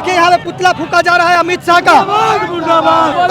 देखिए यहाँ पे पुतला फूका जा रहा है अमित शाह का।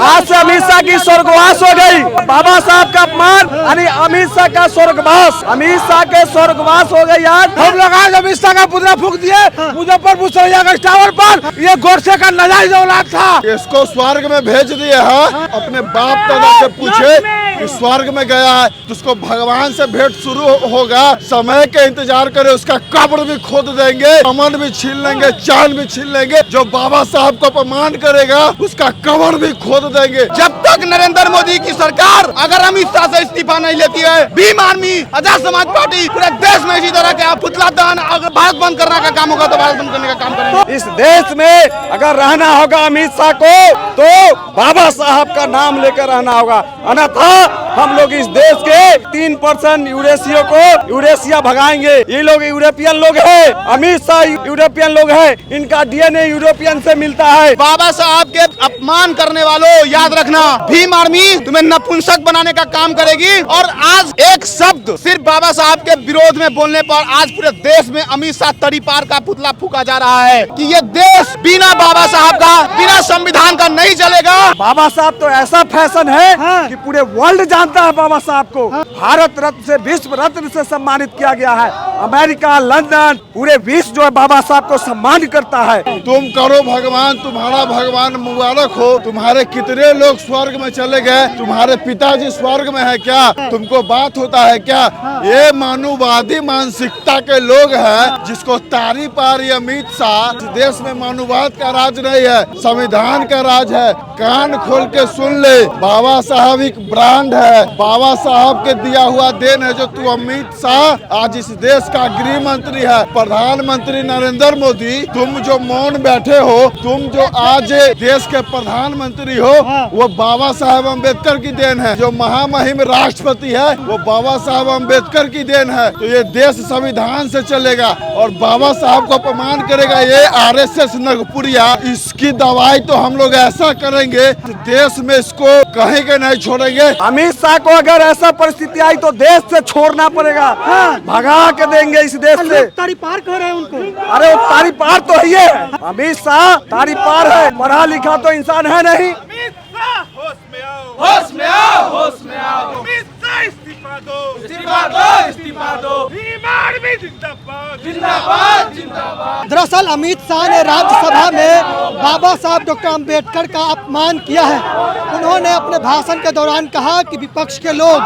आज से अमित शाह की स्वर्गवास हो गई। बाबा साहब का अपमान यानी अमित शाह का स्वर्गवास, अमित शाह के स्वर्गवास हो गई। आज हम लोग आज अमित शाह का पुतला फूक दिए मुजफ्फरपुर सरैया टावर पर। ये गोडसे का नाजायज औलाद था। इसको स्वर्ग में भेज दिए हैं। अपने बाप दादा से पूछे कि स्वर्ग में गया है तो उसको भगवान से भेंट शुरू होगा। समय के इंतजार करे, उसका कब्र भी खोद देंगे, अमन भी छीन लेंगे, चांद भी छीन लेंगे। जो बाबा साहब को अपमान करेगा उसका कब्र भी खोद देंगे। जब तक नरेंद्र मोदी की सरकार अगर अमित शाह से इस्तीफा नहीं लेती है, भीम आर्मी, आजाद समाज पार्टी पूरे देश में इसी तरह के पुतला दहन, अगर भारत बंद करने का काम होगा तो भारत बंद करने का काम करेंगे। इस देश में अगर रहना होगा अमित शाह को तो बाबा साहब का नाम लेकर रहना होगा, अन्यथा हम लोग इस देश के 3% यूरेशियो को यूरेशिया भगाएंगे। ये लोग यूरोपियन लोग हैं, अमित शाह यूरोपियन लोग हैं, इनका डीएनए यूरोपियन से मिलता है। बाबा साहब के अपमान करने वालों याद रखना, भीम आर्मी तुम्हें नपुंसक बनाने का काम करेगी। और आज एक शब्द सिर्फ बाबा साहब के विरोध में बोलने पर आज पूरे देश में अमित शाह तड़ी पार का पुतला फूका जा रहा है कि ये देश बिना बाबा साहब का, बिना संविधान का नहीं चलेगा। बाबा साहब तो ऐसा फैशन है कि पूरे वर्ल्ड जानता है बाबा साहब को। भारत रत्न से विश्व रत्न से सम्मानित किया गया है। अमेरिका, लंदन, पूरे विश्व जो है बाबा साहब को सम्मान करता है। तुम करो भगवान, तुम्हारा भगवान मुबारक हो। तुम्हारे कितने लोग स्वर्ग में चले गए, तुम्हारे पिताजी स्वर्ग में है क्या? तुमको बात होता है क्या? ये मानववादी मानसिकता के लोग हैं जिसको तारी पार ये अमित शाह। देश में मानववाद का राज नहीं है, संविधान का राज है। कान खोल के सुन ले, बाबा साहब एक ब्रांड है, बाबा साहब के दिया हुआ देन है। जो तू अमित शाह आज इस देश का गृह मंत्री है, प्रधानमंत्री नरेंद्र मोदी, तुम जो मौन बैठे हो, तुम जो आज देश के प्रधानमंत्री हो, वो बाबा साहब अम्बेडकर की देन है। जो महामहिम राष्ट्रपति है वो बाबा साहब अम्बेडकर की देन है। तो ये देश संविधान से चलेगा और बाबा साहब को अपमान करेगा ये आरएसएस नगपुरिया। इसकी दवाई तो हम लोग ऐसा करेंगे देश में इसको कहीं के नहीं छोड़ेंगे। अमित शाह को अगर ऐसा परिस्थिति आई तो देश से छोड़ना पड़ेगा, भगा के देंगे इस देश से। तारी पार कर रहे हैं उनको। अरे वो तारी पार तो ही है, अमित शाह तारी पार है, पढ़ा लिखा तो इंसान है नहीं। होश में आओ, होश में आओ, होश में आओ। अमित शाह इस्तीफा दो, इस्तीफा दो, इस्तीफा दो। भीम आर्मी जिंदाबाद, जिंदाबाद, जिंदाबाद। दरअसल अमित शाह ने राज्यसभा में बाबा साहब डॉक्टर अंबेडकर का अपमान किया है। उन्होंने अपने भाषण के दौरान कहा कि विपक्ष के लोग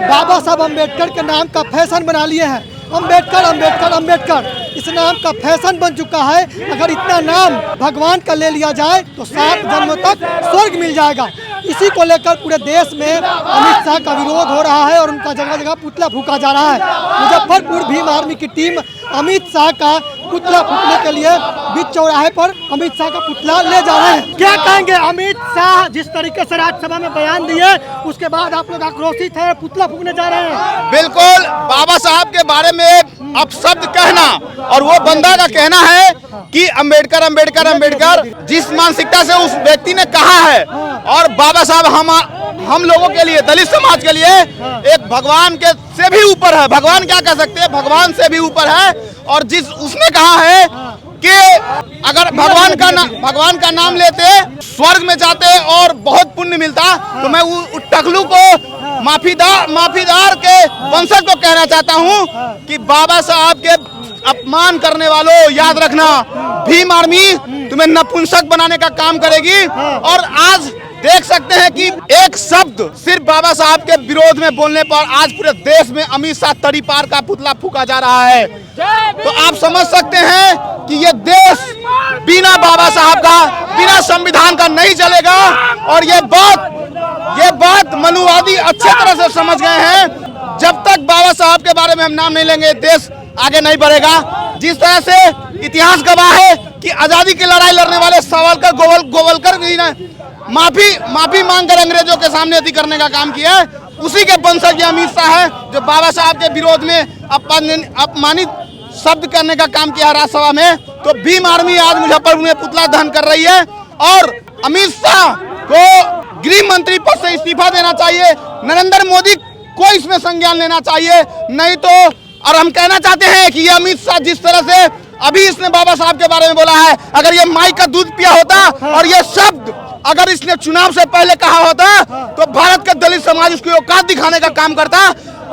बाबा साहब अंबेडकर के नाम का फैशन बना लिए हैं। अंबेडकर अंबेडकर अंबेडकर इस नाम का फैशन बन चुका है। अगर इतना नाम भगवान का ले लिया जाए तो 7 जन्मों तक स्वर्ग मिल जाएगा। इसी को लेकर पूरे देश में अमित शाह का विरोध हो रहा है और उनका जगह जगह पुतला फूका जा रहा है। मुजफ्फरपुर भीम आर्मी की टीम अमित शाह का पुतला फूकने के लिए बीच चौराहे पर अमित शाह का पुतला ले जा रहे हैं। क्या कहेंगे? अमित शाह जिस तरीके से राज्यसभा में बयान दिए उसके बाद आप लोग आक्रोशित है, पुतला फूकने जा रहे हैं। बिल्कुल, बाबा साहब के बारे में अपशब्द कहना और वो बंदा का कहना है कि अंबेडकर अंबेडकर अंबेडकर, जिस मानसिकता से उस व्यक्ति ने कहा है। और बाबा साहब हम लोगों के लिए, दलित समाज के लिए एक भगवान के से भी ऊपर है। भगवान क्या कह सकते हैं, भगवान से भी ऊपर है। और जिस उसने कहा है कि अगर भगवान का नाम लेते स्वर्ग में जाते और बहुत पुण्य मिलता, तो मैं टकलू को माफीदार के वंशज को कहना चाहता हूं कि बाबा साहब के अपमान करने वालों याद रखना, भीम आर्मी तुम्हें नपुंसक बनाने का काम करेगी। और आज देख सकते हैं कि एक शब्द सिर्फ बाबा साहब के विरोध में बोलने पर आज पूरे देश में अमित शाह तड़ी पार का पुतला फूका जा रहा है। तो आप समझ सकते हैं कि ये देश बिना बाबा साहब का, बिना संविधान का नहीं चलेगा। और ये बात मनुवादी अच्छे तरह से समझ गए हैं। जब तक बाबा साहब के बारे में हम नाम नहीं लेंगे देश आगे नहीं बढ़ेगा। जिस तरह से इतिहास गवाह है कि आजादी की लड़ाई लड़ने वाले सावरकर गोवलकर जी ने माफी मांगकर अंग्रेजों के सामने अति करने का काम किया है, उसी के वंशज अमित शाह है जो बाबा साहब के विरोध में अपमानित शब्द करने का काम किया राज्यसभा में। तो भीम आर्मी आज मुजफ्फरपुर में पुतला दहन कर रही है और अमित शाह को गृह मंत्री पद से इस्तीफा देना चाहिए। नरेंद्र मोदी को इसमें संज्ञान लेना चाहिए, नहीं तो। और हम कहना चाहते हैं कि ये अमित शाह जिस तरह से अभी इसने बाबा साहब के बारे में बोला है। अगर ये माई का दूध पिया होता और ये शब्द अगर इसने चुनाव से पहले कहा होता तो भारत के दलित समाज उसकी औकात दिखाने का काम करता।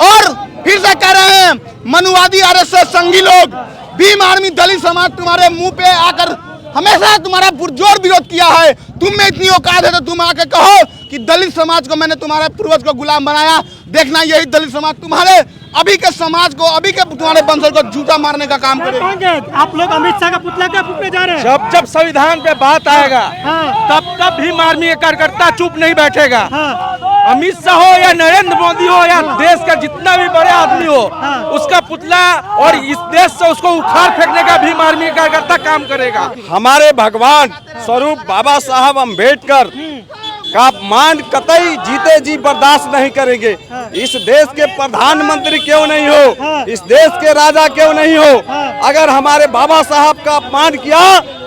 और फिर से कह रहे हैं मनुवादी आरएसएस संघी लोग, भीम आर्मी, दलित समाज तुम्हारे मुंह पे आकर हमेशा तुम्हारा पुरजोर विरोध किया है। तुम में इतनी औकात है तो तुम आके कहो कि दलित समाज को मैंने तुम्हारे पूर्वज को गुलाम बनाया। देखना यही दलित समाज तुम्हारे अभी के समाज को, अभी के तुम्हारे वंशज को जूता मारने का काम करेगा। आप लोग अमित शाह का पुतला क्या फूकने जा रहे हैं? जब जब संविधान पे बात आएगा तब भीम आर्मी के कार्यकर्ता चुप नहीं बैठेगा। अमित शाह हो या नरेंद्र मोदी हो या देश का जितना भी बड़े आदमी हो, उसका पुतला और इस देश से उसको उखाड़ फेंकने का भीम आर्मी का कार्यकर्ता काम करेगा। हमारे भगवान स्वरूप बाबा साहब अम्बेडकर का अपमान कतई जीते जी बर्दाश्त नहीं करेंगे। इस देश के प्रधानमंत्री क्यों नहीं हो, इस देश के राजा क्यों नहीं हो, अगर हमारे बाबा साहब का अपमान किया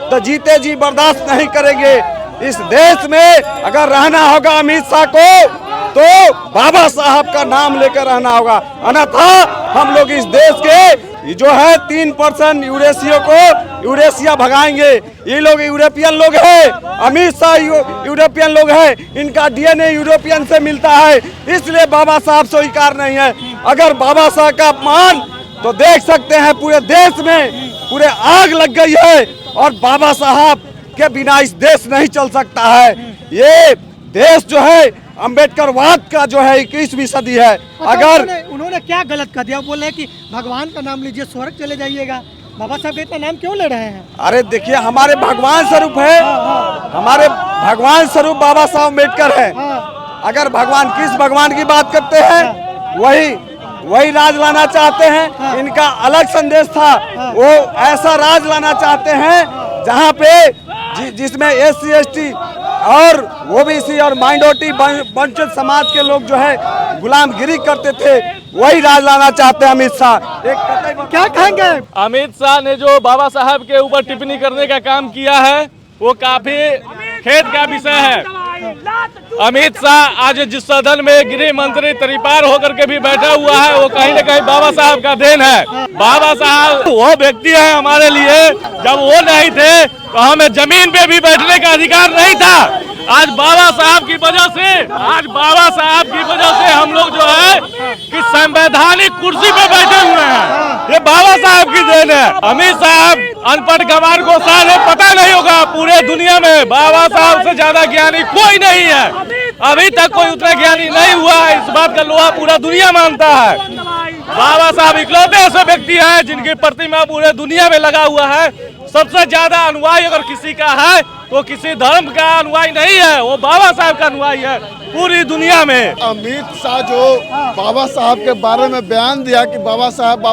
तो जीते जी बर्दाश्त नहीं करेंगे। इस देश में अगर रहना होगा अमित शाह को तो बाबा साहब का नाम लेकर रहना होगा, अन्यथा हम लोग इस देश के जो है 3% यूरेशिया भगाएंगे। ये लोग यूरोपियन लोग हैं, अमित शाह यूरोपियन लोग हैं, इनका डीएनए यूरोपियन से मिलता है, इसलिए बाबा साहब स्वीकार नहीं है। अगर बाबा साहब का अपमान तो देख सकते हैं पूरे देश में पूरे आग लग गई है और बाबा साहब के बिना इस देश नहीं चल सकता है। ये देश जो है अम्बेडकरवाद का जो है 21वीं सदी है। अगर उन्होंने क्या गलत कर दिया? बोल रहे हैं कि भगवान का नाम लीजिए, स्वर्ग चले जाइएगा। बाबा साहब का इतना नाम क्यों ले रहे हैं? अरे देखिए, हमारे भगवान स्वरूप है, हमारे भगवान स्वरूप बाबा साहब अम्बेडकर है। अगर भगवान किस भगवान की बात करते हैं वही राज लाना चाहते हैं। इनका अलग संदेश था, वो ऐसा राज लाना चाहते हैं जहाँ पे जिसमें SC ST और OBC और माइनॉरिटी वंचित समाज के लोग जो है गुलामगिरी करते थे, वही राज लाना चाहते हैं अमित शाह। क्या कहेंगे? अमित शाह ने जो बाबा साहब के ऊपर टिप्पणी करने का काम किया है वो काफी खेद का विषय है। अमित शाह आज जिस सदन में गृह मंत्री तरीपार होकर के भी बैठा हुआ है वो कहीं न कहीं बाबा साहब का देन है। बाबा साहब वो व्यक्ति है हमारे लिए, जब वो नहीं थे तो हमें जमीन पे भी बैठने का अधिकार नहीं था। आज बाबा साहब की वजह से हम लोग जो है कि संवैधानिक कुर्सी पे बैठे हुए हैं, ये बाबा साहब की देन है। अमित साहब अनपढ़ गंवार को शायद पता नहीं होगा, पूरे दुनिया में बाबा साहब से ज्यादा ज्ञानी कोई नहीं है। अभी तक कोई उतना ज्ञानी नहीं हुआ है, इस बात का लोहा पूरा दुनिया मानता है। बाबा साहब इकलौते ऐसे व्यक्ति हैं जिनकी प्रतिमा पूरे दुनिया में लगा हुआ है। सबसे ज्यादा अनुयायी अगर किसी का है तो किसी धर्म का अनुयायी नहीं है, वो बाबा साहब का अनुयायी है पूरी दुनिया में। अमित शाह जो बाबा साहब के बारे में बयान दिया कि बाबा साहब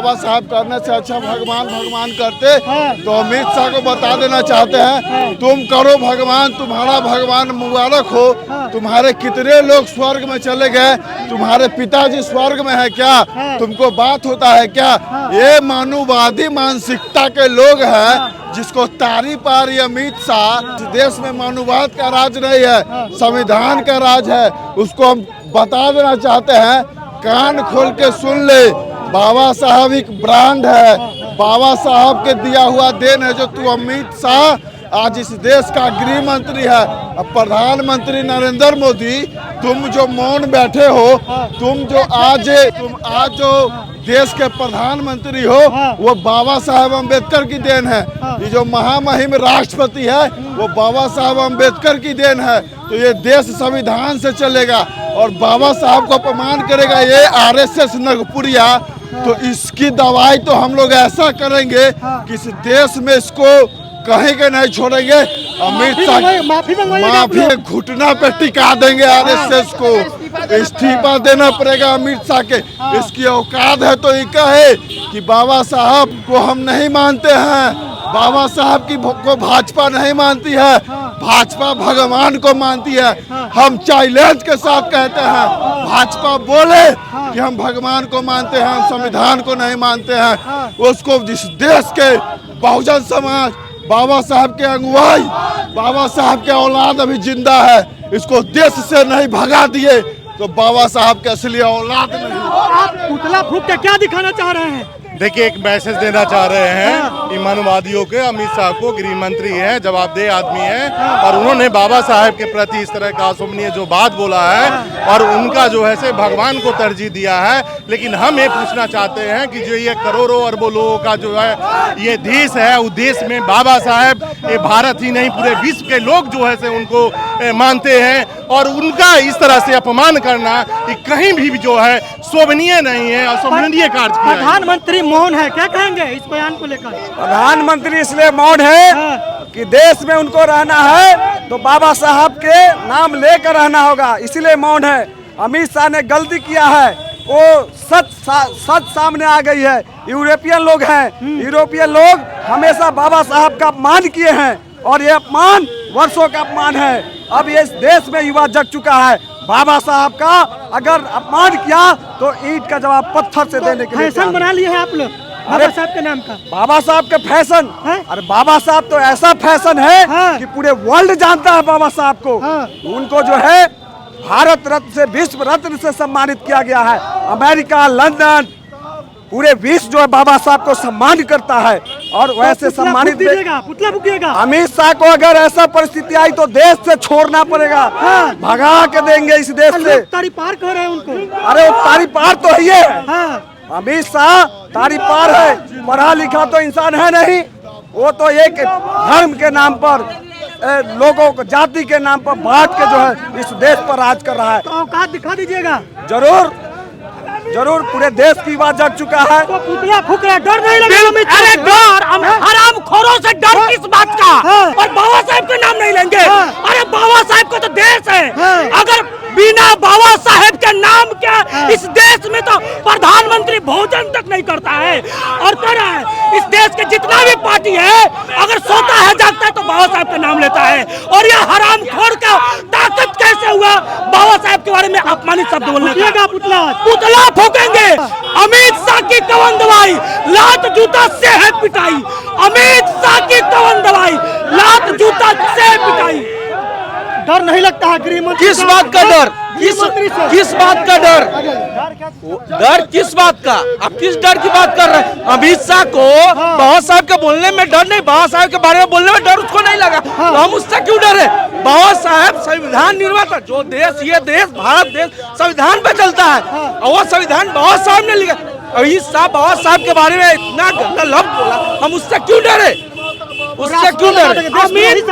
करने से अच्छा भगवान करते, तो अमित शाह को बता देना चाहते हैं तुम करो भगवान, तुम्हारा भगवान मुबारक हो। तुम्हारे कितने लोग स्वर्ग में चले गए, तुम्हारे पिताजी स्वर्ग में है क्या? तुमको बात होता है क्या? ये मानववादी मानसिकता के लोग हैं जिसको तारीफ आ रही है अमित शाह। देश में मानववाद का राज नहीं है, संविधान का राज है। उसको हम बता देना चाहते हैं, कान खोल के सुन ले, बाबा साहब एक ब्रांड है, बाबा साहब के दिया हुआ देन है जो तू अमित शाह आज इस देश का गृह मंत्री है। अब प्रधानमंत्री नरेंद्र मोदी, तुम जो मौन बैठे हो, तुम आज जो देश के प्रधानमंत्री हो, वो बाबा साहब अम्बेडकर की देन है। ये जो महामहिम राष्ट्रपति है वो बाबा साहब अम्बेडकर की देन है। तो ये देश संविधान से चलेगा और बाबा साहब को अपमान करेगा ये RSS नगपुरिया, तो इसकी दवाई तो हम लोग ऐसा करेंगे कि इस देश में इसको कहीं के नहीं छोड़ेंगे। अमित शाह माफी घुटना पे टिका देंगे RSS को, इस्तीफा देना पड़ेगा अमित शाह के। इसकी औकात है तो ये कहे कि बाबा साहब को हम नहीं मानते हैं, बाबा साहब को भाजपा नहीं मानती है, भाजपा भगवान को मानती है। हम चैलेंज के साथ कहते हैं, भाजपा बोले कि हम भगवान को मानते हैं, हम संविधान को नहीं मानते हैं, उसको जिस देश के बहुजन समाज, बाबा साहब के अनुयायी, बाबा साहब के औलाद अभी जिंदा है, इसको देश से नहीं भगा दिए तो बाबा साहब के असली औलाद नहीं। आप पुतला फूंक के क्या दिखाना चाह रहे हैं? देखिए, एक मैसेज देना चाह रहे हैं ईमानवादियों के। अमित शाह को गृह मंत्री है, जवाबदेह आदमी है, और उन्होंने बाबा साहेब के प्रति इस तरह का अशोभनीय जो बात बोला है और उनका जो है से भगवान को तरजीह दिया है। लेकिन हम ये पूछना चाहते हैं कि जो ये करोड़ों अरबों लोगों का जो है ये देश है, उस देश में बाबा साहेब, ये भारत ही नहीं पूरे विश्व के लोग जो है से उनको मानते हैं, और उनका इस तरह से अपमान करना कहीं भी जो है शोभनीय नहीं है, अशोभनीय कार्य किया है। प्रधानमंत्री मौन है, क्या कहेंगे इस बयान को लेकर? प्रधानमंत्री इसलिए मौन है कि देश में उनको रहना है तो बाबा साहब के नाम लेकर रहना होगा, इसलिए मौन है। अमित शाह ने गलती किया है, वो सच सामने आ गई है। यूरोपियन लोग हैं, यूरोपियन लोग हमेशा बाबा साहब का अपमान किए हैं, और ये अपमान वर्षों का अपमान है। अब ये इस देश में युवा जग चुका है। बाबा साहब का अगर अपमान किया तो ईंट का जवाब पत्थर से देने के लिए फैशन बना लिए हैं आप लोग बाबा साहब के नाम का। बाबा साहब का फैशन, अरे बाबा साहब तो ऐसा फैशन है कि पूरे वर्ल्ड जानता है बाबा साहब को। उनको जो है भारत रत्न से, विश्व रत्न से सम्मानित किया गया है। अमेरिका, लंदन, पूरे विश्व जो है बाबा साहब को सम्मान करता है, और वैसे सम्मानित पुतला फूकिएगा। अमित शाह को अगर ऐसा परिस्थिति आई तो देश से छोड़ना पड़ेगा, भगा के देंगे इस देश से। तारी पार कर रहे हैं उनको। अरे वो तारी पार तो ही है, अमित शाह तारी पार है, पढ़ा लिखा तो इंसान है नहीं। वो तो एक धर्म के नाम पर, लोगों को जाति के नाम पर बांट के जो है इस देश पर राज कर रहा है। तो औकात दिखा दीजिएगा। जरूर जरूर, पूरे देश की बात जग चुका है। तो पुतला फूक रहा, डर नहीं लगा? अरे डर, हराम खोरों से डर किस बात का? और बाबा साहब का नाम नहीं लेंगे? अरे बाबा साहब का तो देश है, अगर बिना बाबा साहेब के नाम के इस देश में तो प्रधानमंत्री भोजन तक नहीं करता है। और कर रहा है, इस देश के जितना भी पार्टी है अगर सोता है जागता है तो बाबा साहब का नाम लेता है। और यह हरामखोर का ताकत कैसे हुआ बाबा साहब के बारे में अपमानित शब्द बोलने का? पुतला फूकेंगे। अमित शाह की कवन दवाई, लात जूता से है पिटाई। अमित शाह की कवन दवाई, लात जूता से पिटाई। डर नहीं लगता है गृह मंत्री? किस बात का डर? किस बात का डर? डर किस बात का? आप किस डर की बात कर रहे हैं? अमित शाह को बाबा साहब के बोलने में डर नहीं, बाबा साहब के बारे में बोलने में डर उसको नहीं लगा, तो हम उससे क्यों डरे? बाबा साहब संविधान निर्माता, जो देश, ये देश भारत देश संविधान पे चलता है, और वो संविधान बाबा साहब ने लिखा। अमित शाह बाबा साहब के बारे में इतना गंदा लफ्ज बोला, हम उससे क्यों डरे? उससे क्यों डरे? अमित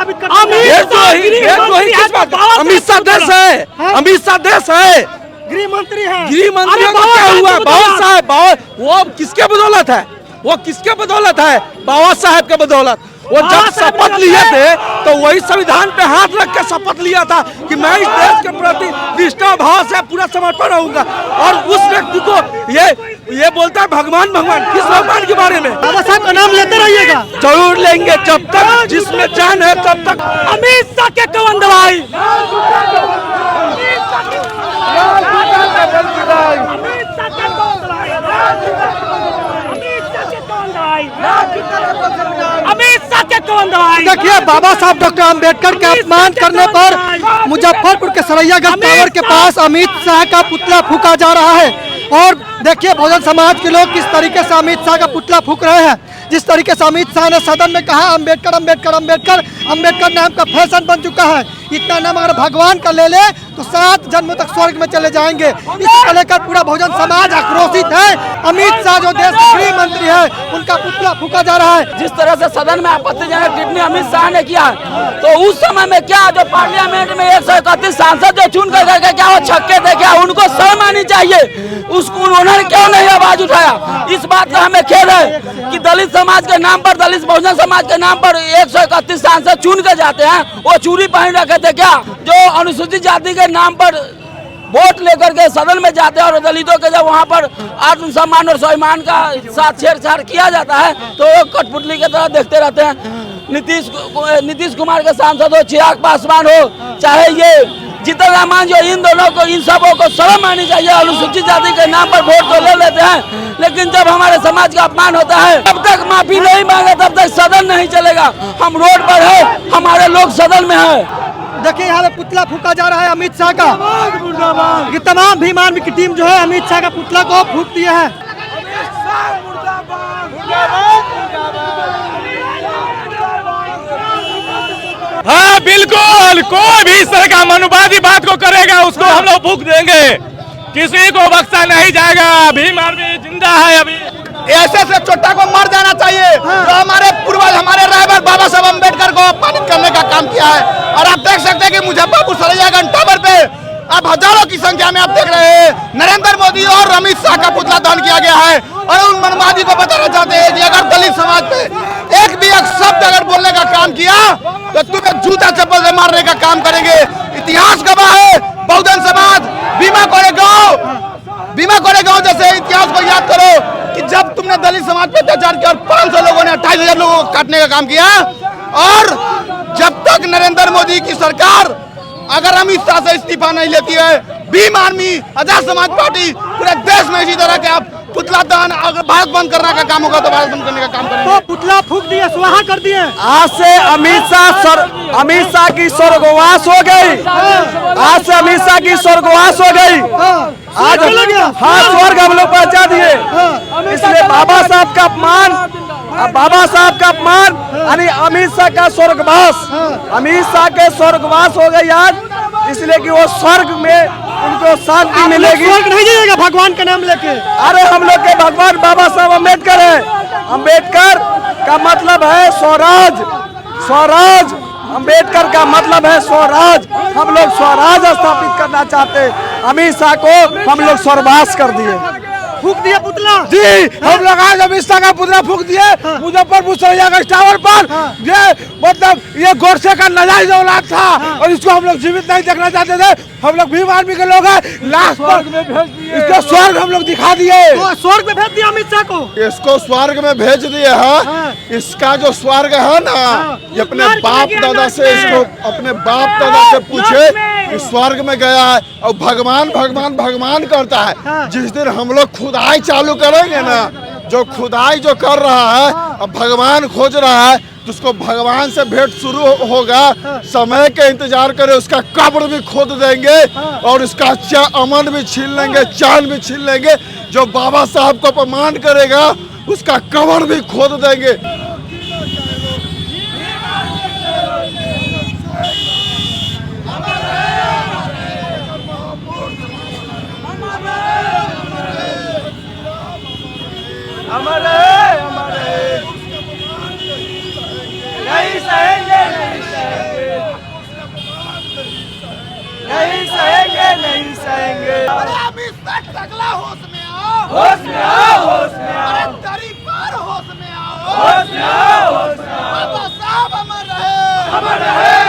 शाह देश है, अमित शाह देश है, गृह मंत्री है। गृह मंत्री को क्या हुआ? बाबा साहब, वो किसके बदौलत है? वो किसके बदौलत है? बाबा साहब के बदौलत। वो जब शपथ लिए थे तो वही संविधान पे हाथ रख के शपथ लिया था कि मैं इस देश के प्रति निष्ठा भाव से पूरा समर्पण रहूंगा, और उस व्यक्ति को ये बोलता है भगवान भगवान। किस भगवान के बारे में? बाबा साहब का नाम लेते रहिएगा। जरूर लेंगे, जब तक जिसमें जान है तब तक। अमित शाह के कवन दवाई, देखिए, बाबा साहब डॉक्टर अंबेडकर के अपमान करने पर मुजफ्फरपुर के सरैयागंज टावर के पास अमित शाह का पुतला फूका जा रहा है। और देखिए, बहुजन समाज के लोग किस तरीके से अमित शाह का पुतला फूक रहे हैं। जिस तरीके से अमित शाह ने सदन में कहा अंबेडकर अंबेडकर अंबेडकर, अंबेडकर नाम का फैशन बन चुका है। इतना नाम अगर भगवान का ले ले तो 7 जन्म तक स्वर्ग में चले जाएंगे। इसको लेकर पूरा बहुजन समाज आक्रोशित है। अमित शाह जो देश के गृह मंत्री है, उनका पुतला फूका जा रहा है। जिस तरह से सदन में आपत्तिजनक टिप्पणी अमित शाह ने किया, तो उस समय में क्या जो पार्लियामेंट में 131 सांसद जो चुन कर गए, क्या वो छक्के थे? क्या उनको शर्म आनी चाहिए? उसको उन्होंने क्यों नहीं आवाज उठाया? इस बात का हमें खेद है कि दलित समाज के नाम पर, दलित बहुजन समाज के नाम पर 131 सांसद चुन कर जाते हैं। वो चूड़ी पहन रखे थे क्या? जो अनुसूचित जाति के नाम पर वोट लेकर के सदन में जाते हैं और दलितों के जब वहाँ पर आत्मसम्मान और स्वाभिमान का साथ छेड़छाड़ किया जाता है तो वो कठपुतली की तरह देखते रहते हैं। नीतीश कुमार के सांसद हो, चिराग पासवान हो, चाहे ये जीतन राम मांझी, इन दोनों को, इन सबों को शर्म आनी चाहिए। अनुसूचित जाति के नाम पर वोट तो ले लेते हैं, लेकिन जब हमारे समाज का अपमान होता है तब तक माफी नहीं मांगे तब तक सदन नहीं चलेगा। हम रोड पर है, हमारे लोग सदन में है। देखिए, यहाँ पे पुतला फूका जा रहा है अमित शाह का। ये तमाम भीम आर्मी की टीम जो है अमित शाह का पुतला को फूक दिया है। हाँ बिल्कुल, कोई भी इस तरह का मनुवादी बात को करेगा उसको हम लोग फूंक देंगे, किसी को बख्शा नहीं जाएगा। भीम आर्मी जिंदा है अभी। ऐसे से चोट्टा को मर जाना चाहिए जो हमारे पूर्वज हमारे रायबर बाबा साहब अम्बेडकर को अपमानित करने का काम किया है। और आप देख सकते हैं कि मुजफ्फरपुर सरायगंज टावर पे अब हजारों की संख्या में आप देख रहे हैं नरेंद्र मोदी और अमित शाह का पुतला दहन किया गया है। और उन मनवादी को बताना चाहते हैं कि अगर दलित समाज पे एक भी एक शब्द अगर बोलने का काम किया तो तुम्हें जूता चप्पल से मारने का काम करेंगे। इतिहास गवाह है, बहुजन समाज भीमा कोरेगांव जैसे इतिहास को याद करो कि जब तुमने दलित समाज पे अत्याचार किया और 500 लोगों ने 28,000 लोगों को काटने का काम किया। और जब तक नरेंद्र मोदी की सरकार अगर अमित शाह से इस्तीफा नहीं लेती है, भीम आर्मी आजाद समाज पार्टी पूरे देश में इसी तरह के आप पुतला दहन अगर भारत बंद करने का काम होगा तो भारत बंद करने का काम करेंगे। तो पुतला फूंक दिए, स्वाहा कर दिए। आज से अमित शाह की स्वर्गवास हो गई। आज से अमित शाह की स्वर्गवास हो गई। आज हाँ स्वर्ग हम लोग पहुंचा दिए। इसलिए बाबा साहब का अपमान यानी अमित शाह का स्वर्गवास, अमित शाह के स्वर्गवास हो गई आज, इसलिए कि वो स्वर्ग में उनको शांति मिलेगी। स्वर्ग नहीं जाएगा भगवान का नाम लेके। अरे हम लोग के भगवान बाबा साहब अम्बेडकर है। अम्बेडकर का मतलब है स्वराज, स्वराज। अम्बेडकर का मतलब है स्वराज। हम लोग स्वराज स्थापित करना चाहते हैं। अमित शाह को हम लोग स्वर्गवास कर दिए, फूंक दिया पुतला। जी हम लोग आज अमित शाह का पुतला फूंक दिए मुजफ्फरपुर सरायगंज टावर पर। ये मतलब ये गोडसे का नाजायज औलाद था और इसको हम लोग जीवित नहीं देखना चाहते थे। हम लोग भीम आर्मी के लोग हैं, लास्ट पर इसको स्वर्ग हम लोग दिखा दिए। तो स्वर्ग में भेज दिया अमित शाह को। इसको स्वर्ग में भेज दिए हैं। इसका जो स्वर्ग है ना, ये अपने बाप दादा से, इसको अपने बाप दादा से पूछे कि स्वर्ग में गया है और भगवान भगवान भगवान करता है। जिस दिन हम लोग खुदाई चालू करेंगे ना, जो खुदाई जो कर रहा है अब भगवान खोज रहा है, तो उसको भगवान से भेंट शुरू होगा। समय के इंतजार करे, उसका कब्र भी खोद देंगे और उसका अमन भी छीन लेंगे, चांद भी छीन लेंगे। जो बाबा साहब को अपमान करेगा उसका कब्र भी खोद देंगे। नहीं सहेंगे, नहीं सहेंगे, नहीं सहेंगे। अमित शाह टकला होश में आओ, होश में आओ, होश में आओ। अरे दरी पर होश में आओ, होश में आओ, होश में आओ। बाबा साहब अमर रहे, अमर रहे।